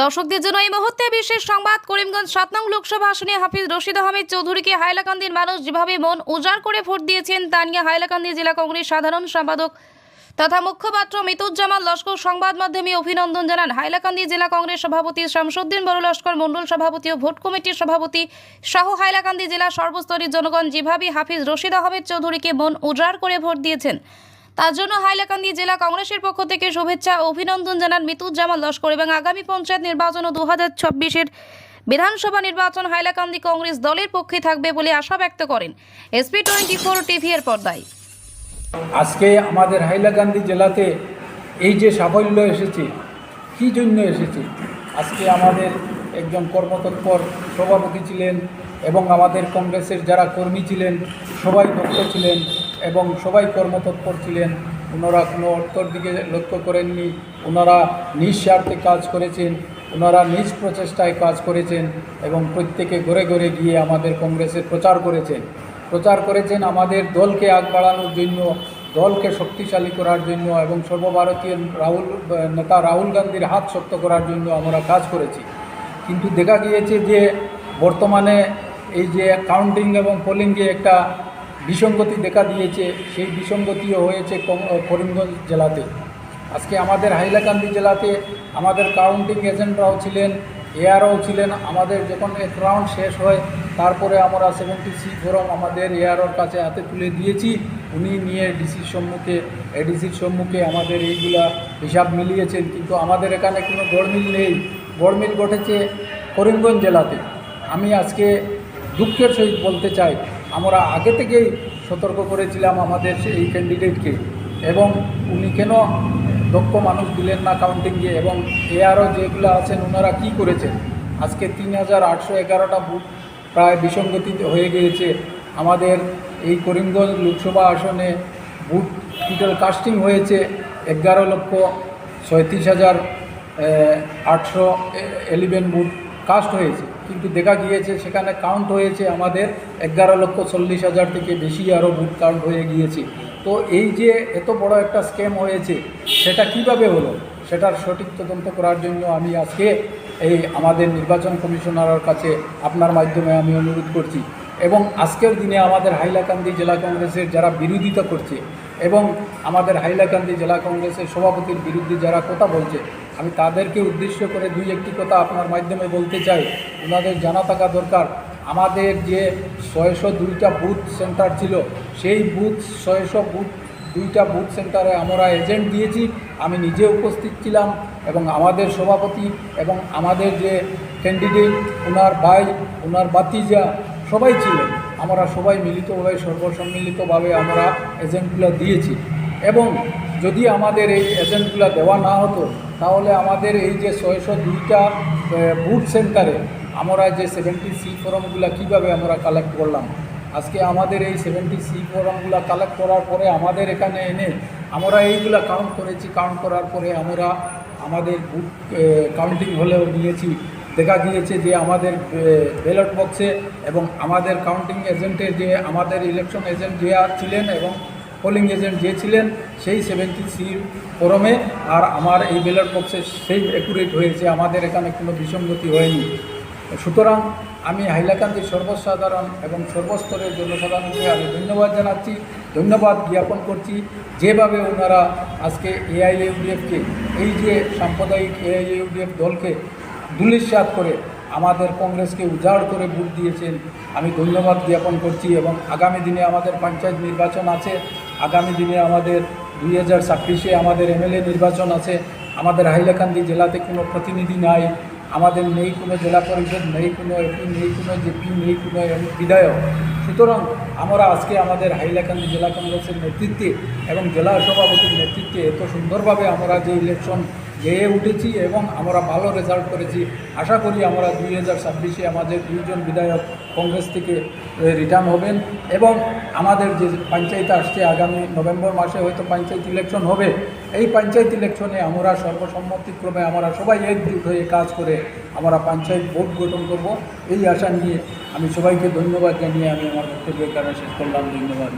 দর্শকদের জন্য এই মুহূর্তে বিশেষ সংবাদ। করিমগঞ্জ ৭ নং লোকসভা আসনে হাফিজ রশিদ আহমেদ চৌধুরীকে হাইলাকান্দির মানুষ যেভাবে মন উজাড় করে ভোট দিয়েছেন তা নিয়ে হাইলাকান্দি জেলা কংগ্রেস সাধারণ সম্পাদক তথা মুখপাত্র মিতুজ্জামান লস্কর সংবাদ মাধ্যমে অভিনন্দন জানান। হাইলাকান্দি জেলা কংগ্রেস সভাপতি শামসুদ্দিন বড় লস্কর, মণ্ডল সভাপতি ও ভোট কমিটির সভাপতি সহ হাইলাকান্দি জেলা সর্বস্তরের জনগণ যেভাবে হাফিজ রশিদ আহমেদ চৌধুরীকে মন উজাড় করে ভোট দিয়েছেন তার জন্য হাইলাকান্দি জেলা কংগ্রেসের পক্ষ থেকে শুভেচ্ছা ও অভিনন্দন জানান মিতুজ্জামান লস্কর এবং আগামী পঞ্চায়েত নির্বাচন ও 2026-এর বিধানসভা নির্বাচন হাইলাকান্দি কংগ্রেস দলের পক্ষে থাকবে বলে আশা ব্যক্ত করেন। SP24 টিভি এর পর্দায় আজকে আমাদের হাইলাকান্দি জেলাতে এই যে সাফল্য এসেছে, কী জন্য এসেছে? আজকে আমাদের একজন কর্মতৎপর সভাপতি ছিলেন এবং আমাদের কংগ্রেসের যারা কর্মী ছিলেন সবাই দক্ষ ছিলেন এবং সবাই কর্মতৎপর ছিলেন। ওনারা কোনো অর্থর দিকে লক্ষ্য করেননি, ওনারা নিজ স্বার্থে কাজ করেছেন, ওনারা নিজ প্রচেষ্টায় কাজ করেছেন এবং প্রত্যেকে ঘরে ঘরে গিয়ে আমাদের কংগ্রেসের প্রচার করেছেন আমাদের দলকে আগ বাড়ানোর জন্য, দলকে শক্তিশালী করার জন্য এবং সর্বভারতীয় নেতা রাহুল গান্ধীর হাত শক্ত করার জন্য আমরা কাজ করেছি। কিন্তু দেখা গিয়েছে যে বর্তমানে এই যে কাউন্টিং এবং পোলিংয়ে একটা বিসঙ্গতি দেখা দিয়েছে, সেই বিসঙ্গতিও হয়েছে করিমগঞ্জ জেলাতে। আজকে আমাদের হাইলাকান্দি জেলাতে আমাদের কাউন্টিং এজেন্টরাও ছিলেন, এআরও ছিলেন। আমাদের যখন এক রাউন্ড শেষ হয় তারপরে আমরা 70C ফরম আমাদের এআরওর কাছে হাতে তুলে দিয়েছি। উনি নিয়ে এডিসির সম্মুখে আমাদের এইগুলা হিসাব মিলিয়েছেন, কিন্তু আমাদের এখানে কোনো গড়মিল নেই। গড়মিল ঘটেছে করিমগঞ্জ জেলাতে। আমি আজকে দুঃখের সহিত বলতে চাই, আমরা আগে থেকেই সতর্ক করেছিলাম আমাদের এই ক্যান্ডিডেটকে, এবং উনি কেন দক্ষ মানুষ দিলেন না কাউন্টিংয়ে, এবং এআরও যেগুলো আছেন ওনারা কি করেছেন। আজকে 3811টা বুথ প্রায় বিসঙ্গতি হয়ে গিয়েছে। আমাদের এই করিমগঞ্জ লোকসভা আসনে বুথ টোটাল কাস্টিং হয়েছে 11,37,811 বুথ কাস্ট হয়েছে, কিন্তু দেখা গিয়েছে সেখানে কাউন্ট হয়েছে আমাদের 11,40,000 থেকে বেশি আরও বুথ কাউন্ট হয়ে গিয়েছে। তো এই যে এত বড় একটা স্ক্যাম হয়েছে সেটা কিভাবে হলো, সেটার সঠিক তদন্ত করার জন্য আমি আজকে এই আমাদের নির্বাচন কমিশনারের কাছে আপনার মাধ্যমে আমি অনুরোধ করছি। এবং আজকের দিনে আমাদের হাইলাকান্দি জেলা কংগ্রেসের যারা বিরোধিতা করছে এবং আমাদের হাইলাকান্দি জেলা কংগ্রেসের সভাপতির বিরুদ্ধে যারা কথা বলছে, আমি তাদেরকে উদ্দেশ্য করে দুই একটি কথা আপনার মাধ্যমে বলতে চাই। ওনাদের জানা থাকা দরকার, আমাদের যে 602টা বুথ সেন্টার ছিল, সেই 602টা বুথ সেন্টারে আমরা এজেন্ট দিয়েছি। আমি নিজে উপস্থিত ছিলাম এবং আমাদের সভাপতি এবং আমাদের যে ক্যান্ডিডেট, ওনার ভাই, ওনার ভাতিজা সবাই ছিলেন। আমরা সবাই মিলিতভাবে সর্বসম্মিলিতভাবে আমরা এজেন্টগুলো দিয়েছি। এবং যদি আমাদের এই এজেন্টগুলো দেওয়া না হতো তাহলে আমাদের এই যে 602টা বুথ সেন্টারে আমরা যে 70C ফর্মগুলো কীভাবে আমরা কালেক্ট করলাম। আজকে আমাদের এই 70C ফর্মগুলো কালেক্ট করার পরে আমাদের এখানে এনে আমরা এইগুলা কাউন্ট করেছি। কাউন্ট করার পরে আমরা আমাদের বুথ কাউন্টিং হলেও নিয়েছি। দেখা গিয়েছে যে আমাদের ব্যালট বক্সে এবং আমাদের কাউন্টিং এজেন্টের যে আমাদের ইলেকশন এজেন্ট যে ছিলেন এবং পোলিং এজেন্ট যে ছিলেন সেই 70C ফর্মে আর আমার এই ব্যালট বক্সে সেই অ্যাকুরেট হয়েছে। আমাদের এখানে কোনো বিসঙ্গতি হয়নি। সুতরাং আমি হাইলাকান্দির সর্বসাধারণ এবং সর্বস্তরের জনসাধারণকে আমি ধন্যবাদ জানাচ্ছি, ধন্যবাদ জ্ঞাপন করছি। যেভাবে ওনারা আজকে AIUDFকে, এই যে সাম্প্রদায়িক AIUDF দলকে ধূলিসাৎ করে আমাদের কংগ্রেসকে উজাড় করে ভোট দিয়েছেন, আমি ধন্যবাদ জ্ঞাপন করছি। এবং আগামী দিনে আমাদের পঞ্চায়েত নির্বাচন আছে, আগামী দিনে আমাদের 2026-এ আমাদের MLA নির্বাচন আছে। আমাদের হাইলাকান্দি জেলাতে কোনো প্রতিনিধি নাই, আমাদের নেই কোনো জেলা পরিষদ, নেই কোনো এপি, নেই কোনো জেপি, নেই কোনো বিধায়ক। সুতরাং আমরা আজকে আমাদের হাইলাকান্দি জেলা কংগ্রেসের নেতৃত্বে এবং জেলা সভাপতির নেতৃত্বে এত সুন্দরভাবে আমরা যে ইলেকশন গেয়ে উঠেছি এবং আমরা ভালো রেজাল্ট করেছি। আশা করি আমরা 2026-এ আমাদের 2জন বিধায়ক কংগ্রেস থেকে রিটার্ন হবেন এবং আমাদের যে পঞ্চায়েত আসছে আগামী নভেম্বর মাসে হয়তো পঞ্চায়েত ইলেকশন হবে। এই পঞ্চায়েত ইলেকশনে আমরা সর্বসম্মতিক্রমে আমরা সবাই একজুট হয়ে কাজ করে আমরা পঞ্চায়েত বোর্ড গঠন করব, এই আশা নিয়ে আমি সবাইকে ধন্যবাদ জানিয়ে আমি আমার বক্তব্য এখানে শেষ করলাম। ধন্যবাদ।